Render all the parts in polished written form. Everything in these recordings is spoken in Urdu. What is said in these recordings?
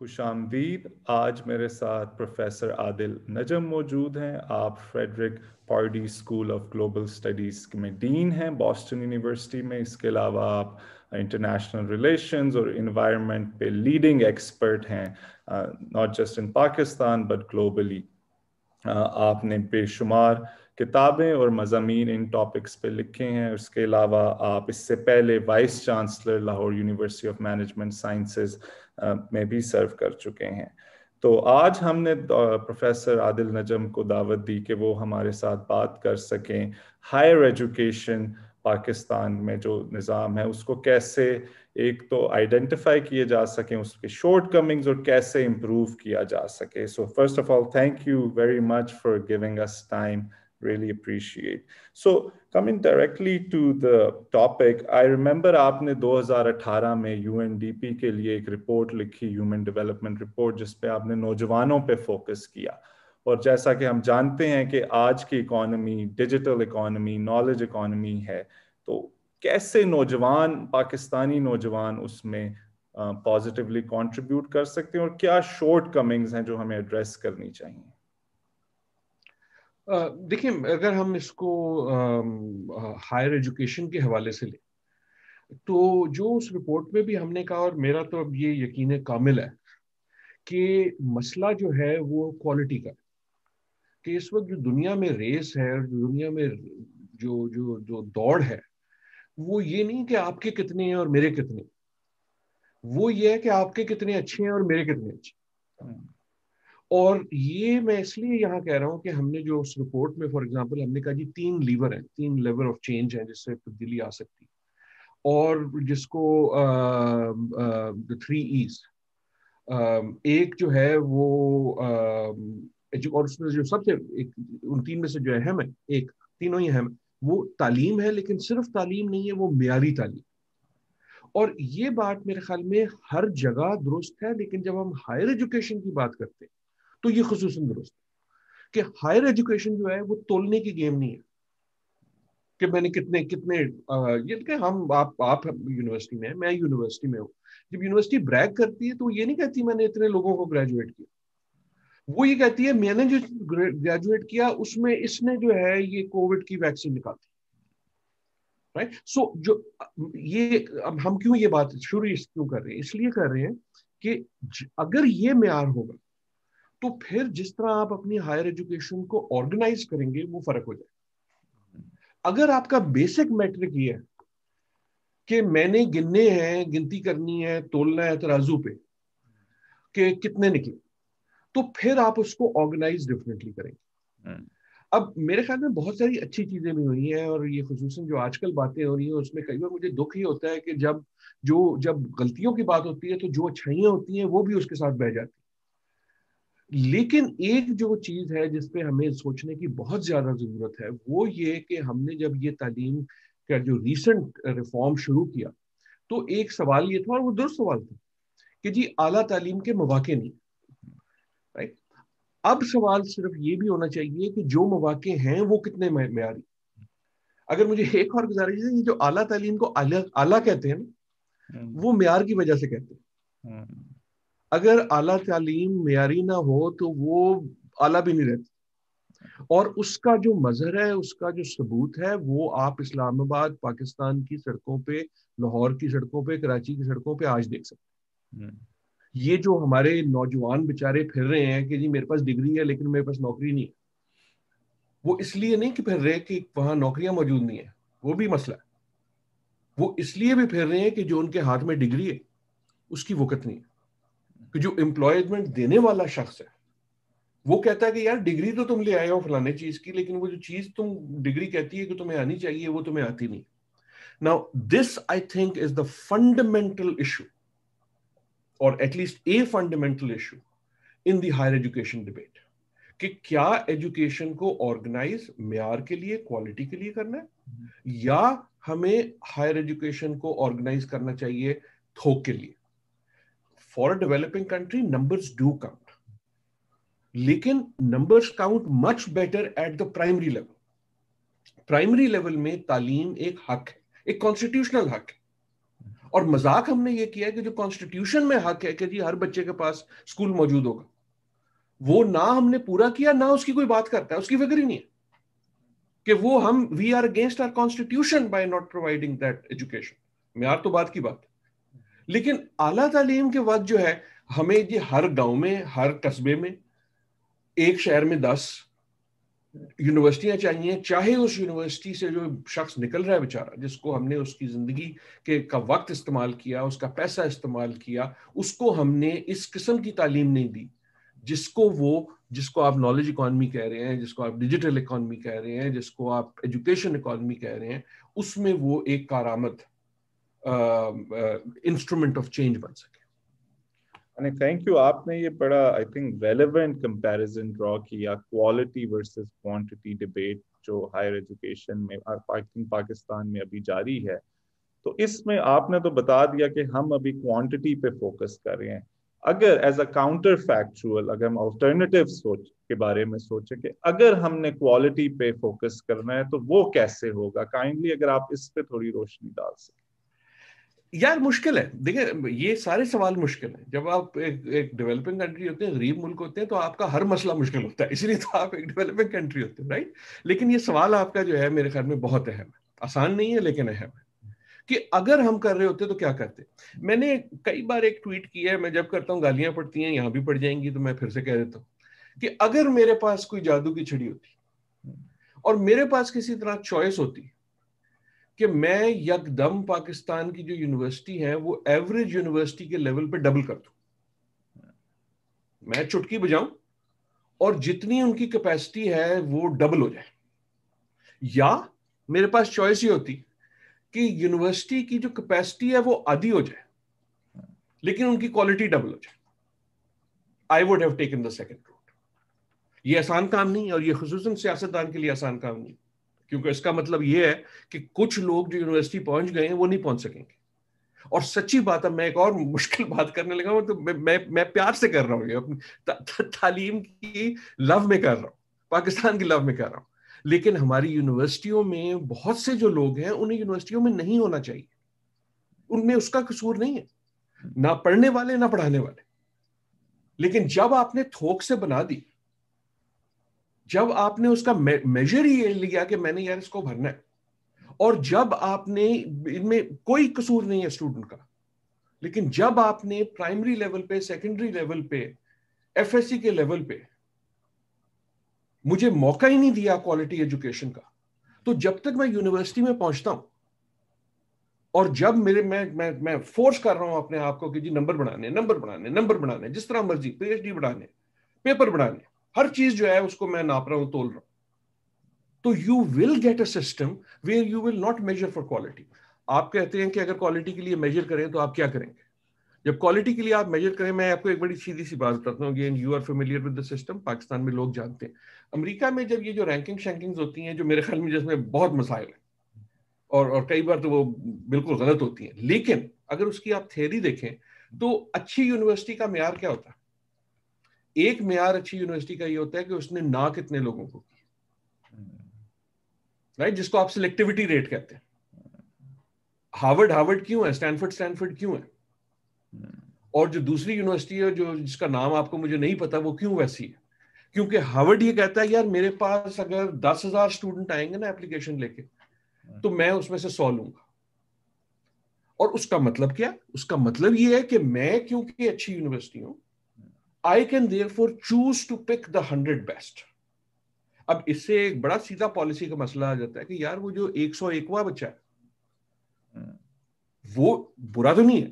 خوش آمدید. آج میرے ساتھ پروفیسر عادل نجم موجود ہیں. آپ Frederick Pardee school of global studies میں ڈین ہیں باسٹن یونیورسٹی میں. اس کے علاوہ آپ انٹرنیشنل ریلیشنز اور انوائرمنٹ پہ لیڈنگ ایکسپرٹ ہیں, not just in Pakistan but globally. آپ نے بے شمار کتابیں اور مضامین ان ٹاپکس پہ لکھے ہیں. اس کے علاوہ آپ اس سے پہلے vice chancellor Lahore university of management sciences میں بھی سرو کر چکے ہیں. تو آج ہم نے پروفیسر عادل نجم کو دعوت دی کہ وہ ہمارے ساتھ بات کر سکیں ہائر ایجوکیشن پاکستان میں جو نظام ہے اس کو کیسے ایک تو آئیڈینٹیفائی کیے جا سکیں, اس کے شارٹ کمنگز, اور کیسے امپروو کیا جا سکے. So first of all thank you very much for giving us time. Really appreciate. So coming directly to the topic, I remember آپ نے 2018 میں UNDP کے لیے ایک رپورٹ لکھی, ہیومن ڈیولپمنٹ رپورٹ, جس پہ آپ نے نوجوانوں پہ فوکس کیا. اور جیسا کہ ہم جانتے ہیں کہ آج کی economy digital economy, knowledge economy ہے, تو کیسے نوجوان, پاکستانی نوجوان اس میں پازیٹیولی کنٹریبیوٹ کر سکتے ہیں, اور کیا شارٹ کمنگز ہیں جو ہمیں ایڈریس کرنی چاہیے؟ دیکھیں, اگر ہم اس کو ہائر ایجوکیشن کے حوالے سے لیں تو جو اس رپورٹ میں بھی ہم نے کہا, اور میرا تو اب یہ یقین کامل ہے کہ مسئلہ جو ہے وہ کوالٹی کا ہے. کہ اس وقت جو دنیا میں ریس ہے, اور دنیا میں جو دوڑ ہے, وہ یہ نہیں کہ آپ کے کتنے ہیں اور میرے کتنے, وہ یہ ہے کہ آپ کے کتنے اچھے ہیں اور میرے کتنے اچھے. اور یہ میں اس لیے یہاں کہہ رہا ہوں کہ ہم نے جو اس رپورٹ میں فار ایگزامپل ہم نے کہا جی 3 لیور ہیں, 3 لیور آف چینج ہیں جس سے تبدیلی آ سکتی, اور جس کو the 3 E's, ایک جو ہے وہ اور اس میں جو سب سے ان 3 میں سے جو اہم ہے, ایک تینوں ہی اہم ہے, وہ تعلیم ہے. لیکن صرف تعلیم نہیں ہے, وہ معیاری تعلیم. اور یہ بات میرے خیال میں ہر جگہ درست ہے, لیکن جب ہم ہائر ایجوکیشن کی بات کرتے ہیں تو یہ خصوصاً درست ہے کہ ہائر ایجوکیشن جو ہے وہ تولنے کی گیم نہیں ہے کہ میں نے کتنے یہ کہ ہم آپ یونیورسٹی میں ہیں, میں یونیورسٹی میں ہوں. جب یونیورسٹی بریک کرتی ہے تو یہ نہیں کہتی میں نے اتنے لوگوں کو گریجویٹ کیا, وہ یہ کہتی ہے میں نے جو گریجویٹ کیا اس میں اس نے جو ہے یہ کووڈ کی ویکسین نکالی. رائٹ. سو جو یہ اب ہم کیوں یہ بات شروع کیوں کر رہے ہیں, اس لیے کر رہے ہیں کہ اگر یہ معیار ہوگا تو پھر جس طرح آپ اپنی ہائر ایجوکیشن کو آرگنائز کریں گے وہ فرق ہو جائے. اگر آپ کا بیسک میٹرک یہ ہے کہ میں نے گننے ہیں, گنتی کرنی ہے, تولنا ہے ترازو پہ کہ کتنے نکلے, تو پھر آپ اس کو آرگنائز ڈیفینیٹلی کریں گے. اب میرے خیال میں بہت ساری اچھی چیزیں بھی ہوئی ہیں, اور یہ خصوصاً جو آج کل باتیں ہو رہی ہیں اس میں کئی بار مجھے دکھ ہی ہوتا ہے کہ جب غلطیوں کی بات ہوتی ہے تو جو اچھائیاں ہوتی ہیں وہ بھی اس کے ساتھ بہ جاتی ہیں. لیکن ایک جو چیز ہے جس پہ ہمیں سوچنے کی بہت زیادہ ضرورت ہے وہ یہ کہ ہم نے جب یہ تعلیم کا جو ریسنٹ ریفارم شروع کیا تو ایک سوال یہ تھا, اور وہ درست سوال تھا, کہ جی اعلیٰ تعلیم کے مواقع نہیں. رائٹ. اب سوال صرف یہ بھی ہونا چاہیے کہ جو مواقع ہیں وہ کتنے معیاری. اگر مجھے ایک اور گزارش ہے, یہ جو اعلیٰ تعلیم کو اعلیٰ کہتے ہیں نا, وہ معیار کی وجہ سے کہتے ہیں. اگر اعلیٰ تعلیم معیاری نہ ہو تو وہ اعلیٰ بھی نہیں رہتی. اور اس کا جو مظہر ہے, اس کا جو ثبوت ہے, وہ آپ اسلام آباد پاکستان کی سڑکوں پہ, لاہور کی سڑکوں پہ, کراچی کی سڑکوں پہ آج دیکھ سکتے ہیں. یہ جو ہمارے نوجوان بیچارے پھر رہے ہیں کہ جی میرے پاس ڈگری ہے لیکن میرے پاس نوکری نہیں ہے, وہ اس لیے نہیں کہ پھر رہے کہ وہاں نوکریاں موجود نہیں ہیں, وہ بھی مسئلہ ہے. وہ اس لیے بھی پھر رہے ہیں کہ جو ان کے ہاتھ میں ڈگری ہے اس کی وقت نہیں ہے. کہ جو امپلائمنٹ دینے والا شخص ہے وہ کہتا ہے کہ یار ڈگری تو تم لے آئے ہو فلانے چیز کی, لیکن وہ جو چیز تم ڈگری کہتی ہے کہ تمہیں آنی چاہیے وہ تمہیں آتی نہیں. Now this I think is the fundamental issue, or at least a fundamental issue in the higher education debate. کہ کیا ایجوکیشن کو آرگنائز معیار کے لیے, کوالٹی کے لیے کرنا ہے, یا ہمیں ہائر ایجوکیشن کو آرگنائز کرنا چاہیے تھوک کے لیے. For a developing country numbers do count, لیکن numbers count much better at the primary level. Primary level میں تعلیم ایک حق ہے, ایک کانسٹیٹیوشنل حق ہے, اور مذاق ہم نے یہ کیا ہے کہ جو کانسٹیٹیوشن میں حق ہے کہ جی ہر بچے کے پاس اسکول موجود ہوگا، وہ نہ ہم نے پورا کیا، نہ اس کی کوئی بات کرتا ہے، اس کی فکر ہی نہیں ہے کہ وہ ہم we are against our constitution by not providing that education. معیار تو بات کی بات ہے، لیکن اعلیٰ تعلیم کے وقت جو ہے ہمیں یہ ہر گاؤں میں، ہر قصبے میں، ایک شہر میں 10 یونیورسٹیاں چاہیے. چاہے اس یونیورسٹی سے جو شخص نکل رہا ہے بیچارہ، جس کو ہم نے اس کی زندگی کا وقت استعمال کیا، اس کا پیسہ استعمال کیا، اس کو ہم نے اس قسم کی تعلیم نہیں دی جس کو آپ نالج اکانومی کہہ رہے ہیں، جس کو آپ ڈیجیٹل اکانومی کہہ رہے ہیں، جس کو آپ ایجوکیشن اکانومی کہہ رہے ہیں، اس میں وہ ایک کارآمد انسٹرومنٹ آف چینج بن سکے. Thank you. آپ نے یہ بڑا آئی تھنک ریلیونٹ کمپیریزن ڈرا کیا کوالٹی ورسز کوانٹٹی ڈبیٹ جو ہائر ایجوکیشن میں پاکستان میں ابھی جاری ہے. تو اس میں آپ نے تو بتا دیا کہ ہم ابھی کوانٹٹی پہ فوکس کر رہے ہیں. اگر ایز اے کاؤنٹر فیکچوئل، اگر ہم آلٹرنیٹیو سوچ کے بارے میں سوچیں کہ اگر ہم نے کوالٹی پہ فوکس کرنا ہے تو وہ کیسے ہوگا، کائنڈلی اگر آپ اس پہ تھوڑی روشنی ڈال سکیں. یار مشکل ہے، دیکھیں یہ سارے سوال مشکل ہیں. جب آپ ایک ڈیولپنگ کنٹری ہوتے ہیں، غریب ملک ہوتے ہیں، تو آپ کا ہر مسئلہ مشکل ہوتا ہے، اس لیے تو آپ ایک ڈیولپنگ کنٹری ہوتے ہیں، رائٹ. لیکن یہ سوال آپ کا جو ہے میرے خیال میں بہت اہم ہے. آسان نہیں ہے لیکن اہم ہے کہ اگر ہم کر رہے ہوتے تو کیا کرتے. میں نے کئی بار ایک ٹویٹ کیا ہے، میں جب کرتا ہوں گالیاں پڑتی ہیں، یہاں بھی پڑ جائیں گی تو میں پھر سے کہہ دیتا ہوں کہ اگر میرے پاس کوئی جادو کی چھڑی ہوتی اور میرے پاس کسی طرح چوائس ہوتی کہ میں یکدم پاکستان کی جو یونیورسٹی ہے وہ ایوریج یونیورسٹی کے لیول پہ ڈبل کر دوں، میں چٹکی بجاؤں اور جتنی ان کی کیپیسٹی ہے وہ ڈبل ہو جائے، یا میرے پاس چوائس ہی ہوتی کہ یونیورسٹی کی جو کیپیسٹی ہے وہ آدھی ہو جائے لیکن ان کی کوالٹی ڈبل ہو جائے. I would have taken the second route. یہ آسان کام نہیں اور یہ خصوصاً سیاستدان کے لیے آسان کام نہیں، کیونکہ اس کا مطلب یہ ہے کہ کچھ لوگ جو یونیورسٹی پہنچ گئے ہیں وہ نہیں پہنچ سکیں گے. اور سچی بات ہے، میں ایک اور مشکل بات کرنے لگا ہوں، تو میں پیار سے کر رہا ہوں، یہ تعلیم کی لو میں کر رہا ہوں، پاکستان کی لو میں کر رہا ہوں. لیکن ہماری یونیورسٹیوں میں بہت سے جو لوگ ہیں انہیں یونیورسٹیوں میں نہیں ہونا چاہیے. ان میں اس کا قصور نہیں ہے، نہ پڑھنے والے نہ پڑھانے والے. لیکن جب آپ نے تھوک سے بنا دی، جب آپ نے اس کا میجر ہی یہ لیا کہ میں نے یار اس کو بھرنا ہے، اور جب آپ نے ان میں کوئی قصور نہیں ہے اسٹوڈنٹ کا، لیکن جب آپ نے پرائمری لیول پہ، سیکنڈری لیول پہ، ایف ایس سی کے لیول پہ مجھے موقع ہی نہیں دیا کوالٹی ایجوکیشن کا، تو جب تک میں یونیورسٹی میں پہنچتا ہوں اور جب میں فورس کر رہا ہوں اپنے آپ کو کہ جی نمبر بڑھانے، جس طرح مرضی پی ایچ ڈی بڑھانے، پیپر بڑھانے، ہر چیز جو ہے اس کو میں ناپ رہا ہوں، تول رہا ہوں، تو you will get a system where you will not measure for quality. آپ کہتے ہیں کہ اگر کوالٹی کے لیے میجر کریں تو آپ کیا کریں گے؟ جب کوالٹی کے لیے آپ میجر کریں، میں آپ کو ایک بڑی سیدھی سی بات بتاتا ہوں، again you are familiar with the system. پاکستان میں لوگ جانتے ہیں، امریکہ میں جب یہ جو رینکنگ شینکنگز ہوتی ہیں، جو میرے خیال میں جس میں بہت مسائل ہیں اور کئی بار تو وہ بالکل غلط ہوتی ہیں، لیکن اگر اس کی آپ تھیوری دیکھیں تو اچھی یونیورسٹی کا معیار کیا ہوتا ہے؟ ایک معیار اچھی یونیورسٹی کا یہ ہوتا ہے کہ اس نے نہ کتنے لوگوں کو کی، رائٹ، جس کو آپ سلیکٹیوٹی ریٹ کہتے ہیں. ہارورڈ کیوں ہے، اسٹینفرڈ کیوں ہے، اور جو دوسری یونیورسٹی ہے جو جس کا نام آپ کو مجھے نہیں پتا وہ کیوں ویسی ہے؟ کیونکہ ہارورڈ یہ کہتا ہے یار میرے پاس اگر 10,000 اسٹوڈنٹ آئیں گے نا اپلیکیشن لے کے تو میں اس میں سے 100 لوں گا. اور اس کا مطلب کیا؟ اس کا مطلب یہ ہے کہ میں کیونکہ اچھی یونیورسٹی ہوں، I can therefore choose to pick the 100 best. اب اس سے ایک بڑا سیدھا پالیسی کا مسئلہ آ جاتا ہے کہ یار وہ جو 101واں بچہ ہے وہ برا تو نہیں ہے،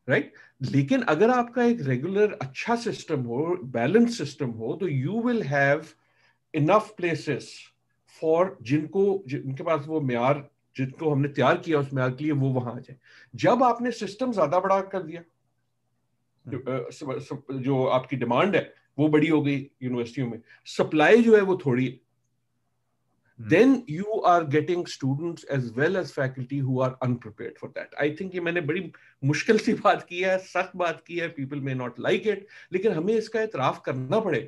رائٹ، لیکن اگر آپ کا ایک ریگولر اچھا سسٹم ہو، بیلنس سسٹم ہو، تو you will have enough places for جن کے پاس وہ معیار جن کو ہم نے تیار کیا اس معیار کے لیے وہ وہاں آ جائے. جب آپ نے سسٹم زیادہ بڑا کر دیا، جو آپ کی ڈیمانڈ ہے وہ بڑی ہو گئی یونیورسٹیوں میں، سپلائی جو ہے وہ تھوڑی ہے، then you are getting students as well as faculty who are unprepared for that. I think یہ میں نے بڑی مشکل سی بات کی ہے، سخت بات کی ہے، people may not like it، لیکن ہمیں اس کا اعتراف کرنا پڑے.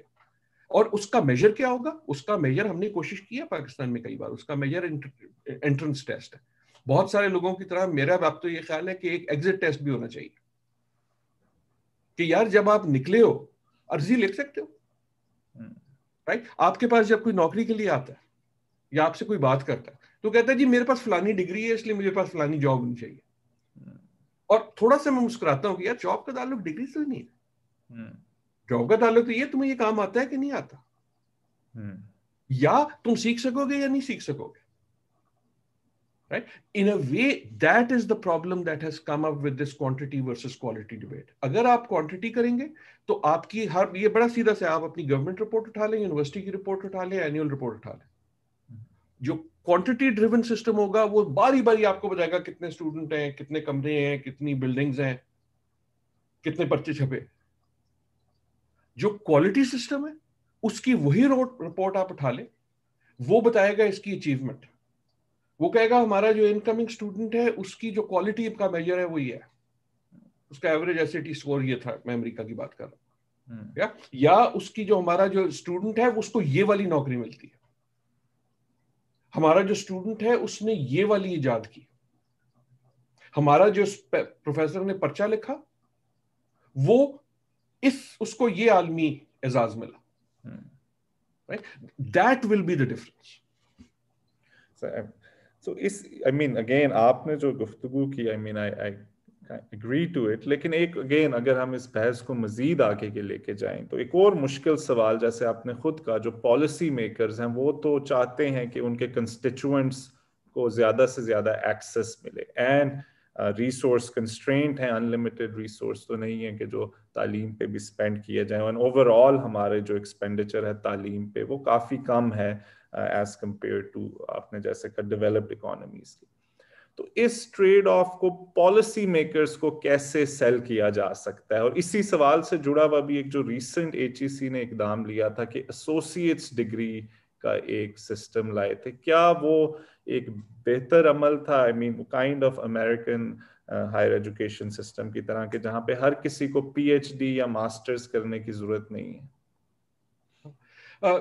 اور اس کا میجر کیا ہوگا؟ اس کا میجر ہم نے کوشش کی ہے پاکستان میں کئی بار، اس کا میجر انٹرنس ٹیسٹ ہے. بہت سارے لوگوں کی طرح میرا اب تو یہ خیال ہے کہ ایک ایگزٹ ٹیسٹ بھی ہونا چاہیے کہ یار جب آپ نکلے ہو عرضی لکھ سکتے ہو رائٹ. آپ کے پاس جب کوئی نوکری کے لیے آتا ہے یا آپ سے کوئی بات کرتا ہے تو کہتا ہے جی میرے پاس فلانی ڈگری ہے اس لیے مجھے پاس فلانی جاب ہونی چاہیے. اور تھوڑا سا میں مسکراتا ہوں کہ یار جاب کا تعلق ڈگری سے نہیں ہے. جاب کا تعلق تو یہ تمہیں یہ کام آتا ہے کہ نہیں آتا, یا تم سیکھ سکو گے یا نہیں سیکھ سکو گے. Right? In a way, that is the problem that has come up with this quantity versus quality debate. اگر آپ کوانٹٹی کریں گے تو آپ کی ہر یہ بڑا سیدھا سے آپ اپنی گورنمنٹ رپورٹ اٹھا لیں, یونیورسٹی کی رپورٹ اٹھا لیں, اینیول رپورٹ اٹھا لیں. جو کوانٹٹی ڈریون سسٹم ہوگا وہ باری باری آپ کو بتائے گا کتنے اسٹوڈنٹ ہیں, کتنے کمرے ہیں, کتنی بلڈنگز ہیں, کتنے پرچے چھپے. جو کوالٹی سسٹم ہے اس کی وہی رپورٹ آپ اٹھا لیں, وہ بتائے گا اس کی اچیومنٹ. وہ کہے گا ہمارا جو انکمنگ اسٹوڈنٹ ہے اس کی جو کوالٹی کا میجر ہے وہ یہ ہے, اس کا average S A T score یہ تھا, میں امریکہ کی بات کر رہا ہوں, یا اس کی جو ہمارا جو اسٹوڈنٹ ہے اس کو یہ والی نوکری ملتی ہے, ہمارا جو اسٹوڈنٹ ہے اس نے یہ والی ایجاد کی, ہمارا جو پروفیسر نے پرچہ لکھا وہ اس کو یہ عالمی اعزاز ملا. That will be the difference. So I mean again آپ نے جو گفتگو کی I mean I agree to it, لیکن ایک again اگر ہم اس بحث کو مزید آگے کے لے کے جائیں تو ایک اور مشکل سوال, جیسے آپ نے خود کہا, جو پالیسی میکرز ہیں وہ تو چاہتے ہیں کہ ان کے کنسٹیچوئنٹس کو زیادہ سے زیادہ ایکسس ملے, اینڈ ریسورس کنسٹرینٹ ہیں, انلمیٹڈ ریسورس تو نہیں ہے کہ جو تعلیم پہ بھی اسپینڈ کیا جائے, اور اوور آل ہمارے جو ایکسپینڈیچر ہے تعلیم پہ وہ کافی کم ہے ایز کمپیئر ٹو آپ نے جیسے کہ ڈیولپڈ اکانومیز کی. تو اس ٹریڈ آف کو پالیسی میکرز کو کیسے سیل کیا جا سکتا ہے؟ اور اسی سوال سے جڑا ہوا بھی ایک جو ریسنٹ HEC نے اقدام لیا تھا کہ ایسوسیٹس ڈگری کا ایک سسٹم لائے تھے, کیا وہ ایک بہتر عمل تھا؟ I mean kind of American higher education system کی طرح کہ جہاں پہ ہر کسی کو PhD یا ماسٹرز کرنے کی ضرورت نہیں ہے.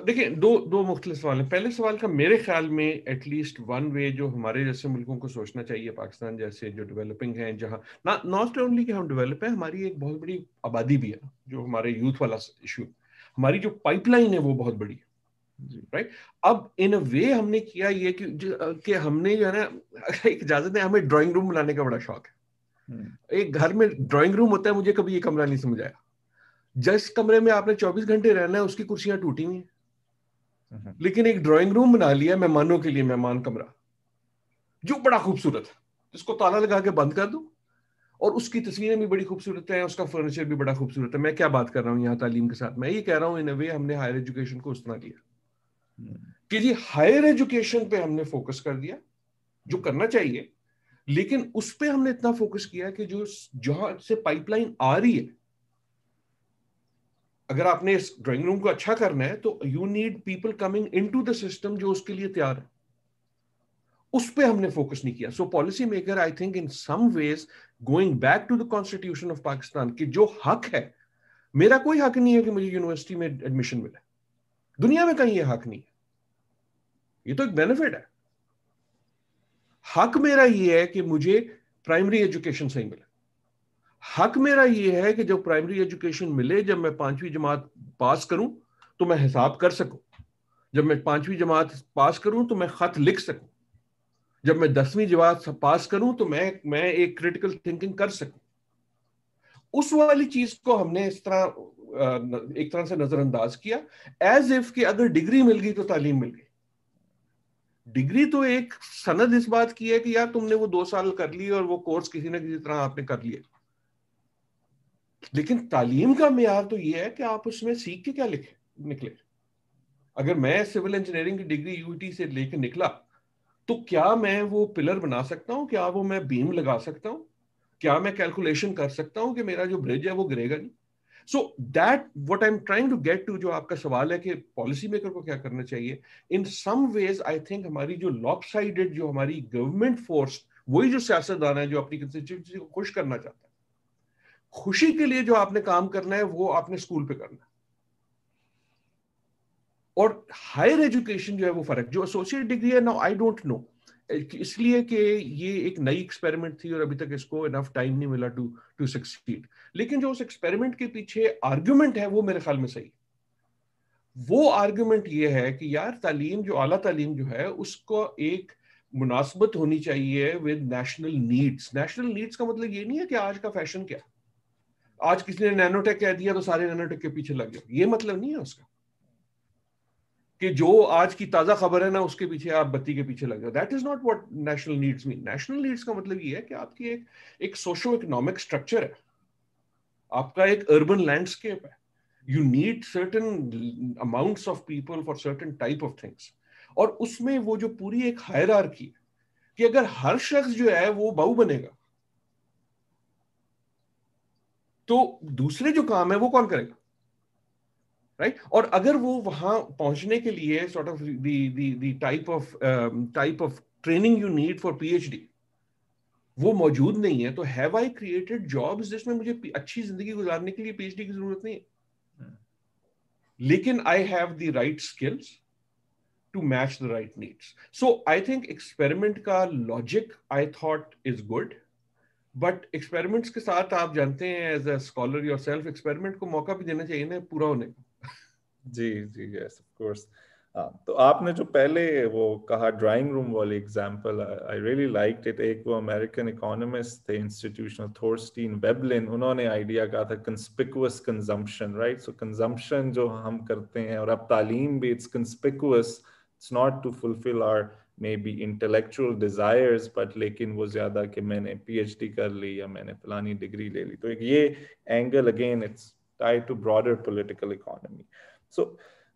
دیکھیں دو مختلف سوال ہیں. پہلے سوال کا میرے خیال میں ایٹ لیسٹ ون وے جو ہمارے جیسے ملکوں کو سوچنا چاہیے, پاکستان جیسے جو ڈیولپنگ ہیں, جہاں ناٹ اونلی کہ ہم ڈیولپ ہیں, ہماری ایک بہت بڑی آبادی بھی ہے, جو ہمارے یوتھ والا ایشو, ہماری جو پائپ لائن ہے وہ بہت بڑی ہے. رائٹ, اب ان اے وے ہم نے کیا یہ کہ ہم نے جو ہے نا, ایک اجازت ہے, ہمیں ڈرائنگ روم بنانے کا بڑا شوق ہے. ایک گھر میں ڈرائنگ روم ہوتا ہے, مجھے کبھی یہ کمرہ نہیں سمجھ آیا. جس کمرے میں آپ نے 24 گھنٹے رہنا ہے اس کی کرسیاں ٹوٹی ہوئی ہیں, لیکن ایک ڈرائنگ روم بنا لیا مہمانوں کے لیے, مہمان کمرہ جو بڑا خوبصورت ہے, جس کو تالا لگا کے بند کر دو, اور اس کی تصویریں بھی بڑی خوبصورت ہیں, اس کا فرنیچر بھی بڑا خوبصورت ہے. میں کیا بات کر رہا ہوں یہاں تعلیم کے ساتھ, میں یہ کہہ رہا ہوں ان اے وے ہم نے ہائر ایجوکیشن کو اس طرح لیا کہ جی ہائر ایجوکیشن پہ ہم نے فوکس کر دیا, جو کرنا چاہیے, لیکن اس پہ ہم نے اتنا فوکس کیا کہ جو جہاں سے پائپ لائن آ رہی ہے, اگر آپ نے اس ڈرائنگ روم کو اچھا کرنا ہے تو you need people coming into the system جو اس کے لیے تیار ہے. اس پہ ہم نے فوکس نہیں کیا. So policy maker I think in some ways going back to the constitution of Pakistan کہ جو حق ہے, میرا کوئی حق نہیں ہے کہ مجھے یونیورسٹی میں ایڈمیشن ملے, دنیا میں کہیں یہ حق نہیں ہے, یہ تو ایک بینیفٹ ہے. حق میرا یہ ہے کہ مجھے پرائمری ایجوکیشن صحیح ملے. حق میرا یہ ہے کہ جب پرائمری ایجوکیشن ملے, جب میں 5ویں جماعت پاس کروں تو میں حساب کر سکوں, جب میں 5ویں جماعت پاس کروں تو میں خط لکھ سکوں, جب میں 10ویں جماعت پاس کروں تو میں ایک کریٹیکل تھنکنگ کر سکوں. اس والی چیز کو ہم نے اس طرح ایک طرح سے نظر انداز کیا, ایز اف کہ اگر ڈگری مل گئی تو تعلیم مل گئی. ڈگری تو ایک سند اس بات کی ہے کہ یار تم نے وہ 2 سال کر لی اور وہ کورس کسی نہ کسی طرح آپ نے کر لیا, لیکن تعلیم کا معیار تو یہ ہے کہ آپ اس میں سیکھ کے کیا نکلے. اگر میں سول انجینئرنگ کی ڈگری UT سے لے کے نکلا تو کیا میں وہ پلر بنا سکتا ہوں, کیا وہ میں بیم لگا سکتا ہوں, کیا میں کیلکولیشن کر سکتا ہوں کہ میرا جو برج ہے وہ گرے گا نہیں. So that what I am trying to get to, جو آپ کا سوال ہے کہ پالیسی میکر کو کیا کرنا چاہیے, ان سم ویز آئی تھنک ہماری جو لاپ سائڈڈ جو ہماری گورنمنٹ فورس, وہی جو سیاستدان ہے جو اپنی کنسٹیٹوئنسی کو خوش کرنا چاہتا ہے, خوشی کے لیے جو آپ نے کام کرنا ہے وہ آپ نے اسکول پہ کرنا ہے. اور ہائر ایجوکیشن جو ہے وہ فرق, جو ایسوسیٹ ڈگری ہے, نو آئی ڈونٹ نو اس لیے کہ یہ ایک نئی ایکسپیریمنٹ تھی اور ابھی تک اس کو انف ٹائم نہیں ملا ٹو سکسیڈ. لیکن جو اس ایکسپیریمنٹ کے پیچھے آرگومنٹ ہے وہ میرے خیال میں صحیح. وہ آرگومنٹ یہ ہے کہ یار تعلیم جو اعلیٰ تعلیم جو ہے اس کو ایک مناسبت ہونی چاہیے with national needs. National needs کا مطلب یہ نہیں ہے کہ آج کا فیشن کیا, آج کسی نے نینو ٹیک کہہ دیا تو سارے نینو ٹیک کے پیچھے لگ گئے, یہ مطلب نہیں ہے اس کا کہ جو آج کی تازہ خبر ہے نا اس کے پیچھے آپ بتی کے پیچھے لگ جاؤ. That is not what national needs mean. National needs کا مطلب یہ ہے کہ آپ کی ایک سوشو اکنامک اسٹرکچر ہے, آپ کا ایک اربن لینڈسکیپ ہے. You need certain amounts of people for certain type of things. اور اس میں وہ جو پوری ایک ہائرارکی ہے کہ اگر ہر شخص جو ہے وہ بہو بنے گا تو دوسرے جو کام ہے وہ کون کرے گا, رائٹ. اور اگر وہ وہاں پہنچنے کے لیے sort of the type of training you need for P H D وہ موجود نہیں ہے, تو ہیو آئی کریٹڈ جابس جس میں مجھے اچھی زندگی گزارنے کے لیے پی ایچ ڈی کی ضرورت نہیں ہے, لیکن I have the right skills to match the right needs. So I think experiment کا logic I thought is good, but experiments کے ساتھ آپ جانتے ہیں as a scholar yourself, experiment کو موقع بھی دینا چاہیے نا پورا ہونے کا. جی جی یس آف کورس. تو آپ نے جو پہلے وہ کہا ڈرائنگ روم والی example, I really liked it. ایک وہ امریکن اکانومسٹ تھے انسٹیٹیوشنل تھورسٹین ویبلن, انہوں نے آئیڈیا کہا تھا conspicuous consumption, right. So consumption جو ہم کرتے ہیں, اور اب تعلیم بھی it's conspicuous, it's not to fulfil or may be intellectual desires, but لیکن وہ زیادہ کہ میں نے پی ایچ ڈی کر لی یا میں نے فلانی ڈگری لے لی. تو ایک یہ angle again it's tied to broader political economy. So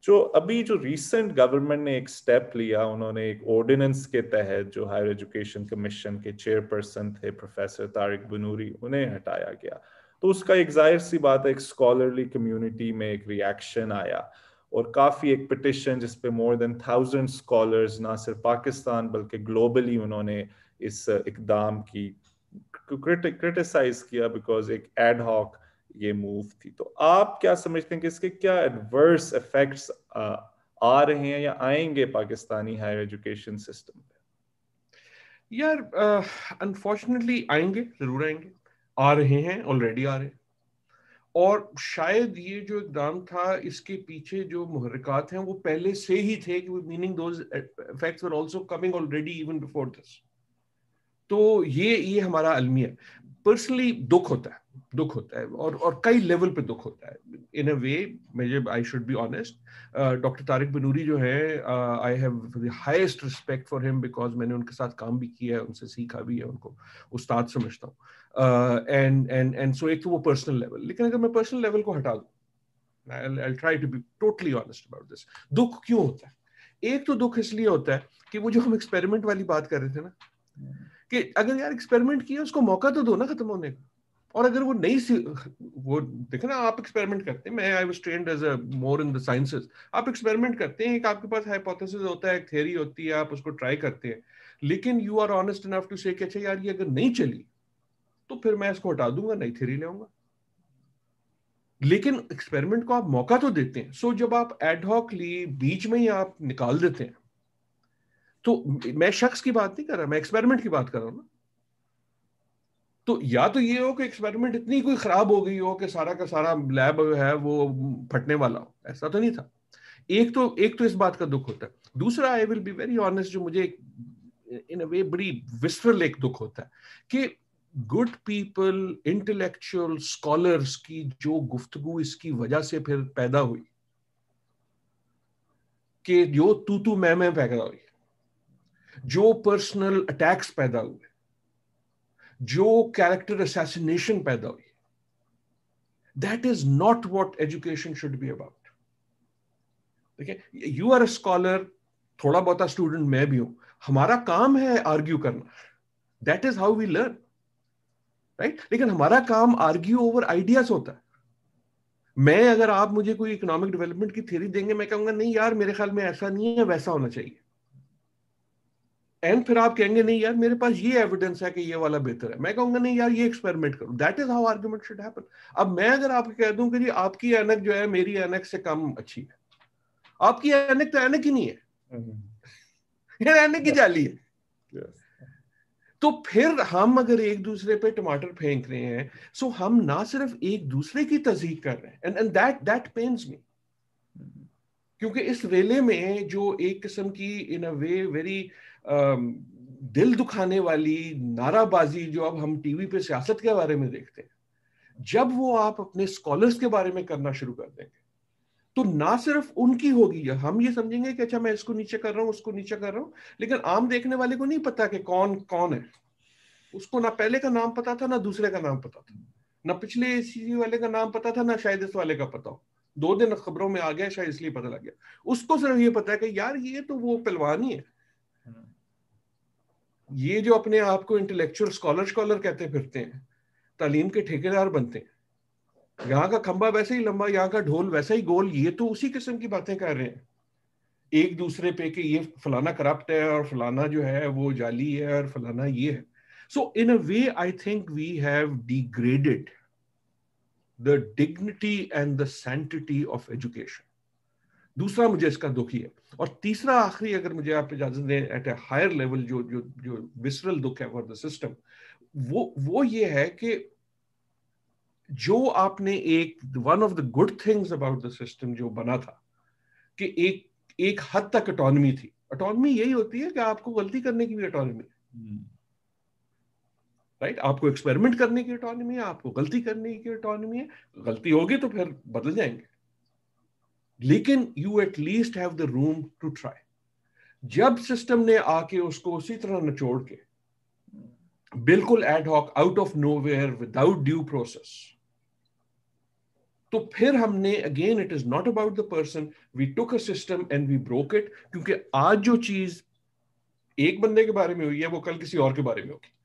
جو ابھی جو ریسنٹ گورنمنٹ نے ایک سٹیپ لیا, انہوں نے ایک آرڈیننس کے تحت جو ہائر ایجوکیشن کمیشن کے چیئر پرسن تھے پروفیسر طارق بنوری, انہیں ہٹایا گیا. تو اس کا ایک ظاہر سی بات ہے ایک اسکالرلی کمیونٹی میں ایک ریئیکشن آیا, اور کافی ایک پٹیشن جس پہ مور دین 1000 اسکالرز نہ صرف پاکستان بلکہ گلوبلی انہوں نے اس اقدام کی کرٹیسائز کیا, بیکاز ایک ایڈ ہاک یہ موو تھی. تو آپ کیا سمجھتے ہیں کہ اس کے کیا ایڈورس ایفیکٹس آ رہے ہیں یا آئیں گے پاکستانی ہائر ایجوکیشن سسٹم پہ؟ یار انفارچونیٹلی آئیں گے, ضرور آئیں گے, آ رہے ہیں, آلریڈی آ رہے ہیں. اور شاید یہ جو اقدام تھا اس کے پیچھے جو محرکات ہیں وہ پہلے سے ہی تھے, کہ meaning those effects were also coming already even before this. تو یہ ہمارا المیہ. پرسنلی دکھ ہوتا ہے اور کئی لیول پہ دکھ ہوتا ہے. ان اے وے مجھے I should be honest, doctor Tariq Banuri جو ہے, I have the highest respect for him, because میں نے ان کے ساتھ کام بھی کیا ہے, ان سے سیکھا بھی ہے, ان کو استاد سمجھتا ہوں. اینڈ سو ایک تو وہ پرسنل لیول. لیکن اگر میں پرسنل لیول کو ہٹا دوں, I'll try to be totally honest about this. دکھ کیوں ہوتا ہے؟ ایک تو دکھ اس لیے ہوتا ہے کہ وہ جو ہم ایکسپیریمنٹ والی بات کر رہے تھے نا, کہ اگر یار ایکسپیریمنٹ کیا اس کو موقع تو دو نا ختم ہونے کا. اور اگر وہ نہیں, وہ دیکھیں نا, آپ ایکسپیریمنٹ کرتے ہیں, میں I was trained as a more in the sciences, آپ ایکسپیریمنٹ کرتے ہیں, ایک آپ کے پاس ہائپوتھیسس ہوتا ہے, ایک تھیوری ہوتی ہے, آپ اس کو ٹرائی کرتے ہیں, لیکن you are honest enough to say کہ اچھا یار یہ اگر نہیں چلی تو پھر میں اس کو ہٹا دوں گا, نئی تھیوری لے آؤں گا. لیکن ایکسپیریمنٹ کو آپ موقع تو دیتے ہیں. سو جب آپ ایڈ ہاکلی بیچ میں ہی آپ نکال دیتے ہیں, تو میں شخص کی بات نہیں کر رہا, میں ایکسپیریمنٹ کی بات کر رہا ہوں نا. تو یا تو یہ ہو کہ ایکسپیریمنٹ اتنی کوئی خراب ہو گئی ہو کہ سارا کا سارا لیب ہے وہ پھٹنے والا ہو, ایسا تو نہیں تھا. ایک تو اس بات کا دکھ ہوتا ہے. دوسرا, آئی ول بی ویری آنیسٹ, جو مجھے ان اے وے بڑی وسفل ایک دکھ ہوتا ہے کہ گڈ پیپل, انٹلیکچوئل اسکالرس کی جو گفتگو اس کی وجہ سے پھر پیدا ہوئی, کہ جو تو میں پیدا ہوئی, جو پرسنل اٹیکس پیدا ہوئے, جو کیریکٹر اسیسینیشن پیدا ہوئی, that is not what education should be about. دیکھیں, یو آر اے اسکالر, تھوڑا بہت اسٹوڈنٹ میں بھی ہوں, ہمارا کام ہے آرگیو کرنا, that is how we learn, right. لیکن ہمارا کام آرگیو اوور آئیڈیاز ہوتا ہے. میں اگر آپ مجھے کوئی اکنامک ڈیولپمنٹ کی تھیوری دیں گے, میں کہوں گا نہیں یار میرے خیال میں ایسا نہیں ہے, ویسا ہونا چاہیے. اینڈ پھر آپ کہیں گے نہیں یار میرے پاس یہ ایویڈنس ہے کہ یہ والا بہتر ہے, میں کہوں گا نہیں یار یہ ایکسپیریمنٹ کرو. That is how argument should happen. اب میں اگر آپ کو کہہ دوں کہ جی آپ کی اینک جو ہے میری اینک سے کم اچھی ہے, آپ کی اینک تو اینک ہی نہیں ہے, اینک کی جالی ہے. تو پھر ہم اگر ایک دوسرے پہ ٹماٹر پھینک رہے ہیں سو ہم نہ صرف ایک دوسرے کی تذیق کر رہے ہیں and that pains me. کیونکہ اس ویلے میں جو ایک قسم کی ان اے وے ویری دل دکھانے والی نعرہ بازی جو اب ہم ٹی وی پہ سیاست کے بارے میں دیکھتے ہیں, جب وہ آپ اپنے اسکالرس کے بارے میں کرنا شروع کر دیں گے تو نہ صرف ان کی ہوگی, ہم یہ سمجھیں گے کہ اچھا میں اس کو نیچے کر رہا ہوں, اس کو نیچے کر رہا ہوں, لیکن عام دیکھنے والے کو نہیں پتا کہ کون کون ہے. اس کو نہ پہلے کا نام پتا تھا نہ دوسرے کا نام پتا تھا, نہ پچھلے اسی والے کا نام پتا تھا نہ شاید اس والے کا پتا ہو. 2 دن خبروں میں آ گیا شاید اس لیے پتا لگ گیا. اس کو صرف یہ پتا ہے کہ یار یہ تو وہ پہلوان ہی ہے, یہ جو اپنے آپ کو انٹلیکچوئل اسکالر کہتے پھرتے ہیں, تعلیم کے ٹھیکیدار بنتے ہیں, یہاں کا کھمبا ویسے ہی لمبا, یہاں کا ڈھول ویسا ہی گول, یہ تو اسی قسم کی باتیں کر رہے ہیں ایک دوسرے پہ کہ یہ فلانا کرپٹ ہے اور فلانا جو ہے وہ جعلی ہے اور فلانا یہ ہے. So in a way, I think we have degraded the dignity and the sanctity of education. دوسرا مجھے اس کا دکھ ہی ہے. اور تیسرا آخری اگر مجھے آپ اجازت دیں ایٹ اے ہائر لیول جو وسرل دکھ ہے فار دا سسٹم, وہ یہ ہے کہ جو آپ نے ایک one of the good things about the system جو بنا تھا کہ ایک حد تک اٹانومی تھی. اٹانومی یہی ہوتی ہے کہ آپ کو غلطی کرنے کی بھی اٹانومی ہے, رائٹ, آپ کو ایکسپیریمنٹ کرنے کی اٹانومی ہے, آپ کو غلطی کرنے کی اٹانومی ہے, غلطی ہوگی تو پھر بدل جائیں گے, لیکن you at least have the room to try. جب سسٹم نے آ کے اس کو اسی طرح نچوڑ کے بالکل ad hoc out of nowhere without due process, تو پھر ہم نے again it is not about the person, we took a system and we broke it. کیونکہ آج جو چیز ایک بندے کے بارے میں ہوئی ہے وہ کل کسی اور کے بارے میں ہوگی.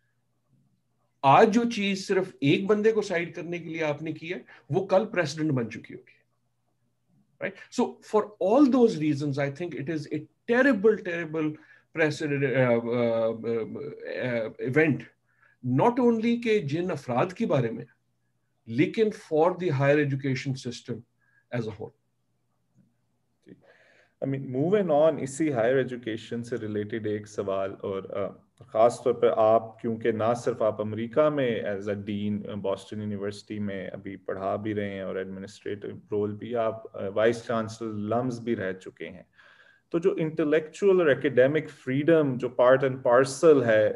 آج جو چیز صرف ایک بندے کو سائڈ کرنے کے لیے آپ نے کی ہے وہ کل پریسیڈنٹ بن چکی ہوگی, right? So for all those reasons I think it is a terrible event, not only کہ جن افراد کے بارے میں لیکن for the higher education system as a whole. I mean, moving on, اسی ہائر ایجوکیشن سے ریلیٹڈ ایک سوال, اور خاص طور پہ آپ کیونکہ نہ صرف آپ امریکہ میں as a dean Boston University میں ابھی پڑھا بھی رہے ہیں اور ایڈمنسٹریٹو رول بھی, آپ وائس چانسلر لمز بھی رہ چکے ہیں, تو جو انٹلیکچوئل اور ایکیڈیمک فریڈم جو پارٹ اینڈ پارسل ہے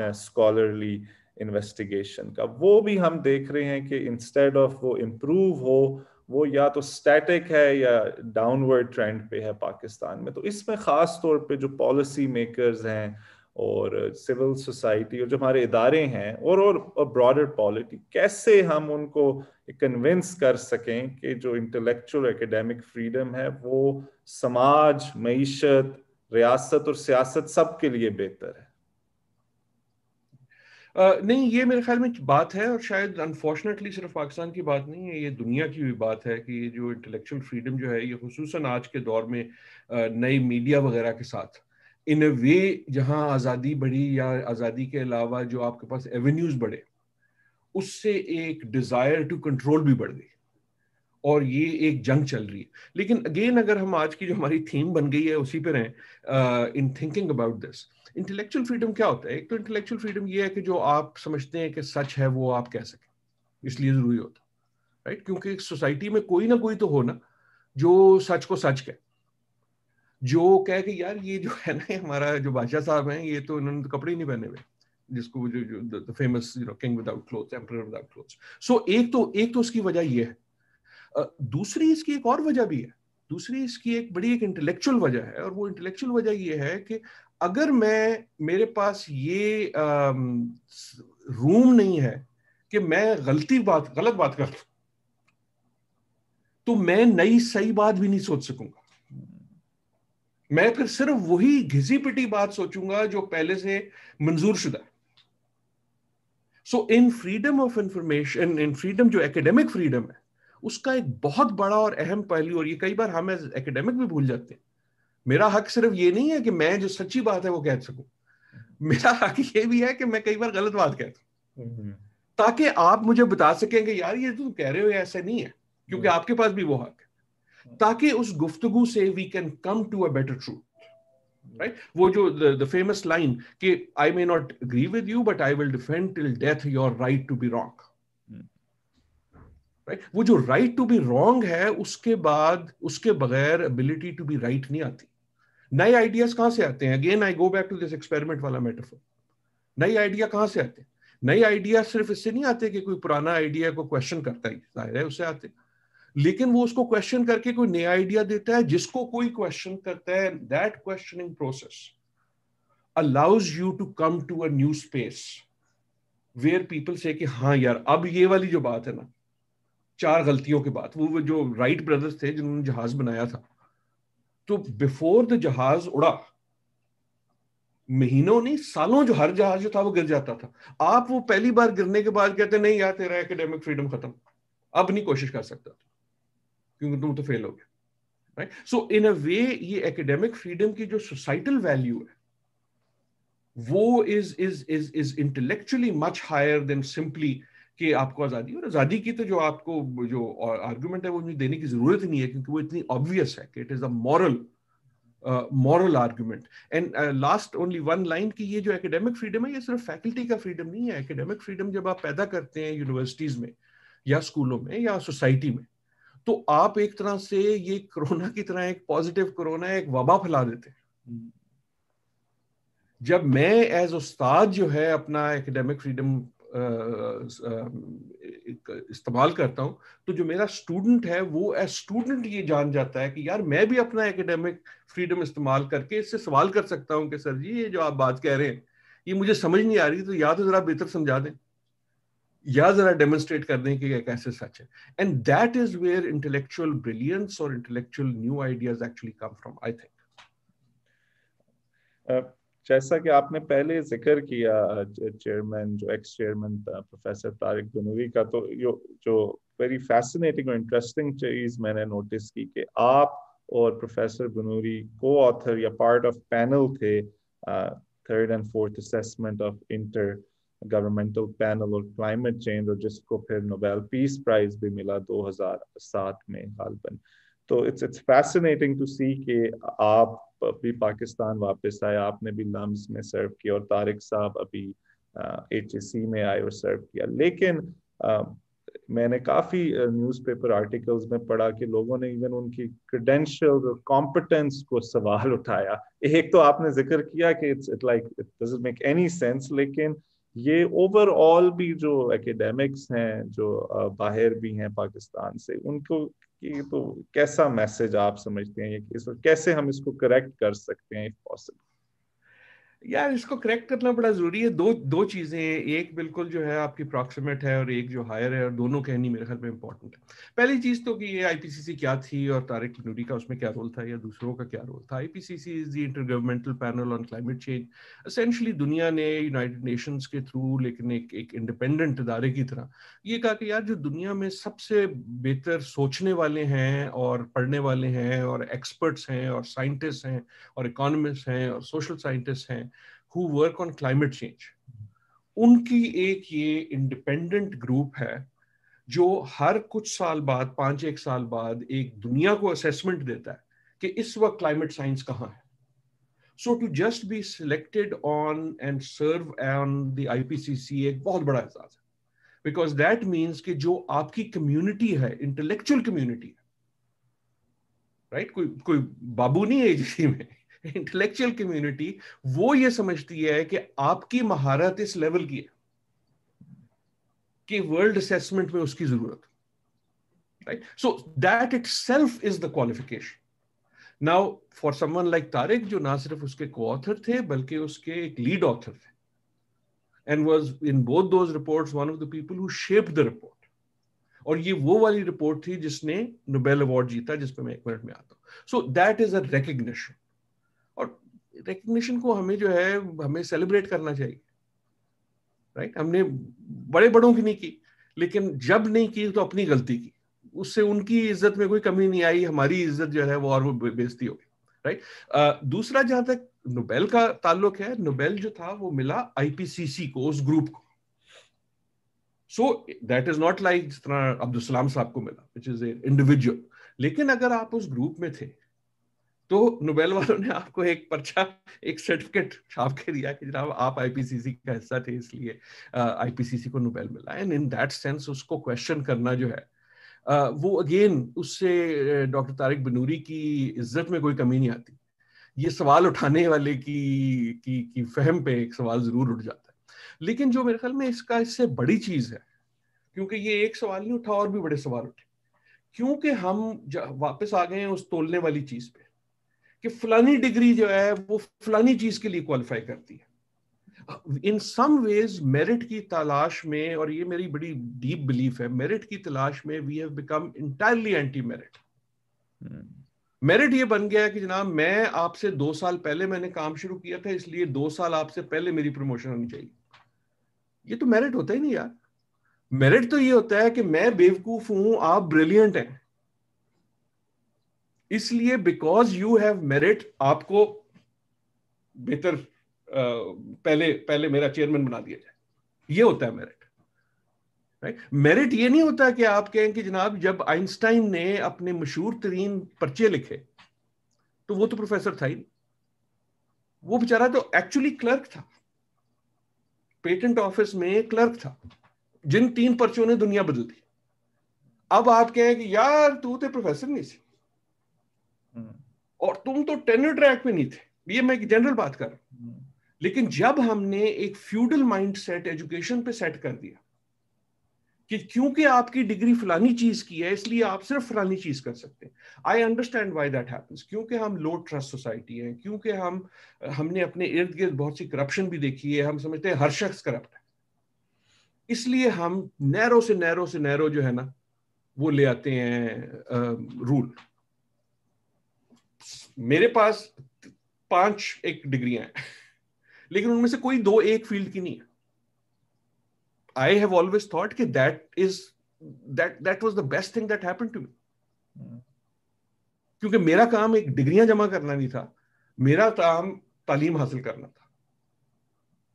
اسکالرلی انویسٹیگیشن کا, وہ بھی ہم دیکھ رہے ہیں کہ انسٹیڈ آف وہ امپروو ہو وہ یا تو اسٹیٹک ہے یا ڈاؤن ورڈ ٹرینڈ پہ ہے پاکستان میں. تو اس میں خاص طور پہ جو پالیسی میکرز ہیں اور سول سوسائٹی اور جو ہمارے ادارے ہیں اور براڈر پالیٹی, کیسے ہم ان کو کنونس کر سکیں کہ جو انٹلیکچوئل ایکیڈیمک فریڈم ہے وہ سماج, معیشت, ریاست اور سیاست سب کے لیے بہتر ہے. نہیں, یہ میرے خیال میں بات ہے, اور شاید انفارچونیٹلی صرف پاکستان کی بات نہیں ہے, یہ دنیا کی بھی بات ہے کہ یہ جو انٹلیکچوئل فریڈم جو ہے یہ خصوصاً آج کے دور میں نئی میڈیا وغیرہ کے ساتھ ان اے وے جہاں آزادی بڑھی یا آزادی کے علاوہ جو آپ کے پاس ایونیوز بڑھے, اس سے ایک ڈیزائر ٹو کنٹرول بھی بڑھ گئی اور یہ ایک جنگ چل رہی ہے. لیکن اگین اگر ہم آج کی جو ہماری تھیم بن گئی ہے اسی پہ رہیں, in thinking about this, intellectual freedom کیا ہوتا ہے؟ ایک تو انٹلیکچوئل فریڈم یہ ہے کہ جو آپ سمجھتے ہیں کہ سچ ہے وہ آپ کہہ سکیں, اس لیے ضروری ہوتا ہے, رائٹ, کیونکہ سوسائٹی میں کوئی نہ کوئی تو ہو نا جو سچ کو سچ کہے, جو کہے کہ یار یہ جو ہے نا ہمارا جو بادشاہ صاحب ہیں یہ تو انہوں نے کپڑے ہی نہیں پہنے ہوئے, جس کو جو famous king without clothes, emperor without clothes. So ایک تو اس کی وجہ یہ ہے. دوسری اس کی ایک اور وجہ بھی ہے, دوسری اس کی ایک بڑی ایک انٹلیکچوئل وجہ ہے, اور وہ انٹلیکچوئل وجہ یہ ہے کہ اگر میرے پاس یہ روم نہیں ہے کہ میں غلط بات کر دوں تو میں نئی صحیح بات بھی نہیں سوچ سکوں گا. میں پھر صرف وہی گھسی پٹی بات سوچوں گا جو پہلے سے منظور شدہ ہے. So in freedom of information, in freedom جو ایکیڈیمک فریڈم ہے, اس کا ایک بہت بڑا اور اہم پہلو, اور یہ کئی بار ہم ایز ایکیڈیمک بھی بھول جاتے ہیں, میرا حق صرف یہ نہیں ہے کہ میں جو سچی بات ہے وہ کہہ سکوں, میرا حق یہ بھی ہے کہ میں کئی بار غلط بات کہتا ہوں تاکہ آپ مجھے بتا سکیں کہ یار یہ تم کہہ رہے ہو ایسا نہیں ہے, کیونکہ آپ کے پاس بھی وہ حق ہے, تاکہ اس گفتگو سے we can come to a better truth. right? وہ جو the famous line کہ I may not agree with you but I will defend till death your right to be wrong. Right? وہ جو right to be wrong ہے اس کے بعد اس کے بغیر ability to be right نہیں آتی. نئے آئیڈیاز کہاں سے آتے ہیں؟ Again I go back to this experiment والا میٹافور. نئی آئیڈیا کہاں سے آتے ہیں؟ نئی آئیڈیا صرف اس سے نہیں آتے کہ کوئی پرانا آئیڈیا کو کویشچن کرتا ہے، ظاہر ہے اس سے آتے، لیکن وہ اس کو کویشچن کر کے کوئی نیا آئیڈیا دیتا ہے جس کو کوئی کویشچن کرتا ہے. That questioning process allows you to come to a new space where people say کہ ہاں یار اب یہ والی جو بات ہے نا، 4 غلطیوں کے بعد، وہ جو رائٹ بردرز تھے جنہوں نے جہاز بنایا تھا، تو بفور دا جہاز اڑا مہینوں نہیں سالوں جو ہر جہاز جو تھا وہ گر جاتا تھا. آپ وہ پہلی بار گرنے کے بعد کہتے نہیں یار تیرا ایکیڈیمک فریڈم ختم، اب نہیں کوشش کر سکتا کیونکہ تم تو فیل ہو گیا. سو ان اے وے یہ ایکیڈیمک فریڈم کی جو سوسائٹل ویلیو ہے وہ is intellectually much higher than simply کہ آپ کو آزادی، اور آزادی کی تو جو آپ کو جو آرگومنٹ ہے وہ مجھے دینے کی ضرورت نہیں ہے کیونکہ وہ اتنی obvious ہے کہ it is a moral argument. And last only one line کہ یہ جو academic freedom ہے یہ صرف فیکلٹی کا freedom نہیں ہے. academic freedom جب آپ پیدا کرتے ہیں یونیورسٹیز میں یا اسکولوں میں یا سوسائٹی میں تو آپ ایک طرح سے یہ کرونا کی طرح ایک پازیٹیو کرونا ایک وبا پھیلا دیتے ہیں. جب میں ایز استاد جو ہے اپنا ایکیڈیمک فریڈم استعمال کرتا ہوں تو جو میرا اسٹوڈنٹ ہے وہ ایز اسٹوڈنٹ یہ جان جاتا ہے کہ یار میں بھی اپنا ایکیڈیمک فریڈم استعمال کر کے اس سے سوال کر سکتا ہوں کہ سر جی یہ جو آپ بات کہہ رہے ہیں یہ مجھے سمجھ نہیں آ رہی، تو یا تو ذرا بہتر سمجھا دیں یا ذرا ڈیمونسٹریٹ کر دیں کہ یہ کیسے سچ ہے. And that is where intellectual brilliance اور intellectual new ideas actually come from I think. جیسا کہ آپ نے پہلے ذکر کیا چیئرمین جو ex chairman professor Tariq Banuri کا، تو جو ویری فیسنیٹنگ اور انٹرسٹنگ چیز میں نے نوٹس کی کہ آپ اور پروفیسر بنوری کو آتھر یا پارٹ آف پینل تھے 3rd and 4th assessment of intergovernmental panel اور کلائمیٹ چینج، اور جس کو پھر نوبیل پیس پرائز بھی ملا 2007 میں غالباً. تو اٹس فیسنیٹنگ ٹو سی کہ آپ بھی پاکستان واپس آئے، آپ نے بھی لمز میں سرو کیا اور طارق صاحب ابھی HAC میں آئے اور سرو کیا. لیکن میں نے کافی نیوز پیپر آرٹیکلز میں پڑھا کہ لوگوں نے ایون ان کی کریڈینشیل اور کمپٹنس کو سوال اٹھایا. ایک تو آپ نے ذکر کیا کہ it doesn't make any sense, لیکن یہ اوور آل بھی جو ایکیڈیمکس ہیں جو باہر بھی ہیں پاکستان سے، ان کو یہ تو کیسا میسج آپ سمجھتے ہیں یہ کیسے ہم اس کو کریکٹ کر سکتے ہیں if possible؟ یار اس کو کریکٹ کرنا بڑا ضروری ہے. دو چیزیں ہیں، ایک بالکل جو ہے آپ کی پراکسیمیٹ ہے اور ایک جو ہائر ہے، اور دونوں کہنی میرے خیال میں امپورٹنٹ ہے. پہلی چیز تو کہ یہ IPCC کیا تھی اور طارق بنوری کا اس میں کیا رول تھا یا دوسروں کا کیا رول تھا. IPCC is the intergovernmental panel on climate change. Essentially دنیا نے یونائٹڈ نیشنز کے تھرو لیکن ایک انڈیپینڈنٹ ادارے کی طرح یہ کہا کہ یار جو دنیا میں سب سے بہتر سوچنے والے ہیں اور پڑھنے والے ہیں اور ایکسپرٹس ہیں اور سائنٹسٹ ہیں اور اکانومسٹ ہیں اور سوشل سائنٹسٹ ہیں who work on climate change، ان کی ایک یہ انڈیپینڈنٹ گروپ ہے جو ہر کچھ سال بعد 5-1 سال بعد ایک دنیا کو اسیسمنٹ دیتا ہے کہ اس وقت کلائمیٹ سائنس کہاں ہے. So to just be selected on and serve on the IPCC ایک بہت بڑا اعزاز ہے، بیکاز دیٹ مینس کہ جو آپ کی کمیونٹی ہے، انٹلیکچوئل کمیونٹی ہے، رائٹ، کوئی بابو نہیں ہے جسی میں، انٹلیکچوئل کمیونٹی وہ یہ سمجھتی ہے کہ آپ کی مہارت اس لیول کی ہے کہ ورلڈ اسیسمنٹ میں اس کی ضرورت، right. So that it self is the qualification. Now for some one like Tariq جو نہ صرف اس کے کو آتھر تھے بلکہ اس کے ایک لیڈ آتھر تھے and was in both those reports one of the people who shaped the report. اور یہ وہ والی رپورٹ تھی جس نے نوبیل ایوارڈ جیتا، جس پہ میں 1 منٹ میں آتا ہوں. So that is a recognition, اور ریکگنیشن کو ہمیں جو ہے ہمیں سیلیبریٹ کرنا چاہیے، رائٹ. ہم نے بڑے بڑوں کی نہیں کی، لیکن جب نہیں کی تو اپنی غلطی کی، اس سے ان کی عزت میں کوئی کمی نہیں آئی، ہماری عزت جو ہے وہ اور وہ بےزتی ہو گئی، رائٹ. دوسرا جہاں تک نوبیل کا تعلق ہے، نوبیل جو تھا وہ ملا IPCC کو، اس گروپ کو. So that is not like جس طرح عبدالسلام صاحب کو ملا which is an individual. لیکن اگر آپ اس گروپ میں تھے تو نوبیل والوں نے آپ کو ایک پرچہ ایک سرٹیفکیٹ چھاپ کے دیا کہ جناب آپ آئی پی سی سی کا حصہ تھے اس لیے آئی پی سی سی کو نوبیل ملا. اینڈ ان دیٹ سینس اس کو کوشچن کرنا جو ہے وہ اگین اس سے ڈاکٹر طارق بنوری کی عزت میں کوئی کمی نہیں آتی. یہ سوال اٹھانے والے کی فہم پہ ایک سوال ضرور اٹھ جاتا ہے. لیکن جو میرے خیال میں اس سے بڑی چیز ہے, کیونکہ یہ ایک سوال نہیں اٹھا اور بھی بڑے سوال اٹھے, کیونکہ ہم واپس آ گئے ہیں اس تولنے والی چیز پہ کہ فلانی ڈگری جو ہے وہ فلانی چیز کے لیے کوالیفائی کرتی ہے. ان سم ویز میرٹ کی تلاش میں, اور یہ میری بڑی ڈیپ بلیف ہے, میرٹ کی تلاش میں we have become entirely anti merit. Merit یہ بن گیا کہ جناب میں آپ سے 2 سال پہلے میں نے کام شروع کیا تھا, اس لیے 2 سال آپ سے پہلے میری پروموشن ہونی چاہیے. یہ تو میرٹ ہوتا ہی نہیں یار. میرٹ تو یہ ہوتا ہے کہ میں بیوقوف ہوں, آپ بریلینٹ ہیں, اس لیے بیکاز یو ہیو میرٹ آپ کو بہتر پہلے میرا چیئرمین بنا دیا جائے. یہ ہوتا ہے میرٹ. میرٹ یہ نہیں ہوتا کہ آپ کہیں کہ جناب جب آئنسٹائن نے اپنے مشہور ترین پرچے لکھے تو وہ تو پروفیسر تھا ہی نہیں, وہ بیچارہ تو ایکچولی کلرک تھا, پیٹنٹ آفس میں کلرک تھا, جن 3 پرچوں نے دنیا بدل دی. اب آپ کہیں کہ یار تو پروفیسر نہیں سی اور تم تو ٹینر ٹریک پہ نہیں تھے. یہ میں ایک جنرل بات کر رہا ہوں. لیکن جب ہم نے ایک فیوڈل مائنڈ سیٹ ایجوکیشن پہ سیٹ کر دیا کہ کیونکہ آپ کی ڈگری فلانی چیز کی ہے اس لیے آپ صرف فلانی چیز کر سکتے ہیں. I understand why that happens, کیونکہ ہم لو ٹرسٹ سوسائٹی ہیں, کیونکہ ہم نے اپنے ارد گرد بہت سی کرپشن بھی دیکھی ہے, ہم سمجھتے ہیں ہر شخص کرپٹ ہے, اس لیے ہم نیرو سے نیرو جو ہے نا وہ لے آتے ہیں رول. میرے پاس 5 ایک ڈگریاں ہیں لیکن ان میں سے کوئی 2 ایک فیلڈ کی نہیں ہے. I have always thought کہ that was the best thing that happened to me. کیونکہ میرا کام ایک ڈگریاں جمع کرنا نہیں تھا, میرا کام تعلیم حاصل کرنا تھا.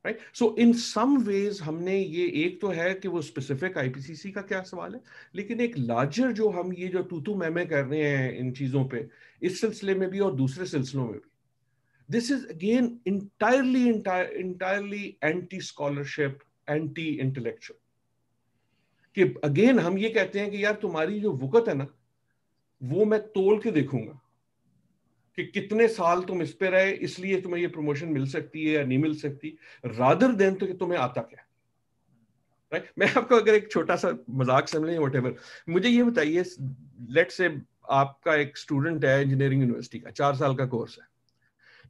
Right? So in some ways ہم نے یہ ایک تو ہے کہ وہ اسپیسیفک آئی پی سی سی کا کیا سوال ہے, لیکن ایک لارجر جو ہم یہ جو تو میں کر رہے ہیں ان چیزوں پہ, اس سلسلے میں بھی اور دوسرے سلسلوں میں بھی, this is again entirely anti-scholarship, anti-intellectual. کہ اگین ہم یہ کہتے ہیں کہ یار تمہاری جو وقت ہے نا وہ میں تول کے دیکھوں گا کہ کتنے سال تم اس پہ رہے, اس لیے تمہیں یہ پروموشن مل سکتی ہے یا نہیں مل سکتی, رادر دین تو کہ تمہیں آتا کیا. میں آپ کو اگر ایک چھوٹا سا مذاق سمجھ لیں واٹ ایور, مجھے یہ بتائیے لیٹ سے آپ کا ایک اسٹوڈنٹ ہے انجینئرنگ یونیورسٹی کا, 4 سال کا کورس ہے.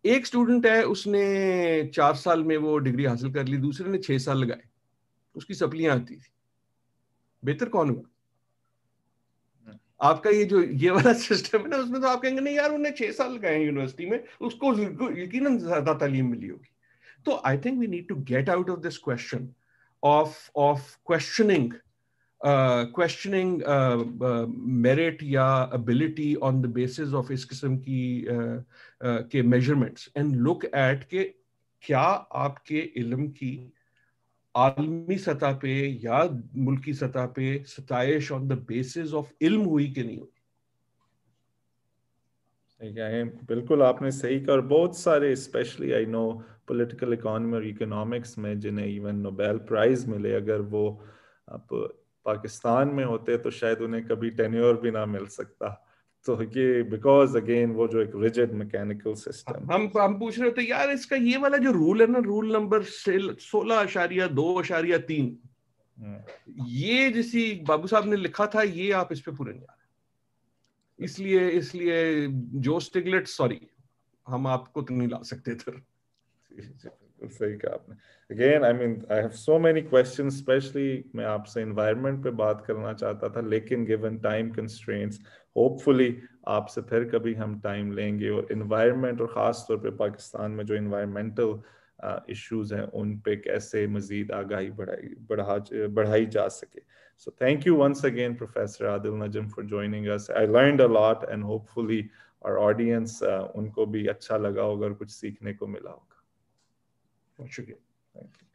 ایک اسٹوڈنٹ ہے اس نے 4 سال میں وہ ڈگری حاصل کر لی, دوسرے نے 6 سال لگائے, اس کی سپلیاں آتی تھی. بہتر کون ہوا؟ آپ کا یہ والا سسٹم ہے نا, اس میں تو آپ کہیں گے نہیں یار انہیں 6 سال لگائے ہیں یونیورسٹی میں, اس کو یقیناً زیادہ تعلیم ملی ہوگی. تو I think we need to get out of this question of questioning merit یا ability on the basis of اس قسم کے measurements, and look at کہ کیا آپ کے علم کی عالمی سطح پہ یا ملکی سطح پہ ستائش on the basis of علم ہوئی کہ نہیں ہوئی. بالکل آپ نے صحیح کہا, اور بہت سارے especially I know political economy اور اکنامکس میں جنہیں ایون نوبیل پرائز ملے, اگر وہ اب پاکستان میں ہوتے تو شاید انہیں کبھی ٹینیور بھی نہ مل سکتا. تو یہ بیکاز اگین وہ جو ایک ریجڈ میکینیکل سسٹم, ہم پوچھ رہے ہوتے یار اس کا یہ والا جو رول ہے نا, رول نمبر 16.2.3, یہ جیسی بابو صاحب نے لکھا تھا یہ آپ اس پہ پورے نہیں آ رہے. اس لیے جو اسٹگلٹ, سوری ہم آپ کو تو نہیں لا سکتے تھے. صحیح کہا آپ نے. Again, I mean, I have so many questions, especially میں آپ سے environment پہ بات کرنا چاہتا تھا, لیکن given time constraints, hopefully آپ سے پھر کبھی ہم ٹائم لیں گے, اور environment اور خاص طور پہ پاکستان میں جو environmental issues ہیں ان پہ کیسے مزید آگاہی بڑھائی جا سکے. So thank you once again, Professor Adil Najam, for joining us. I learned a lot and hopefully our audience ان کو بھی اچھا لگا ہوگا اور کچھ سیکھنے کو ملا ہوگا. شکریہ. Thank you.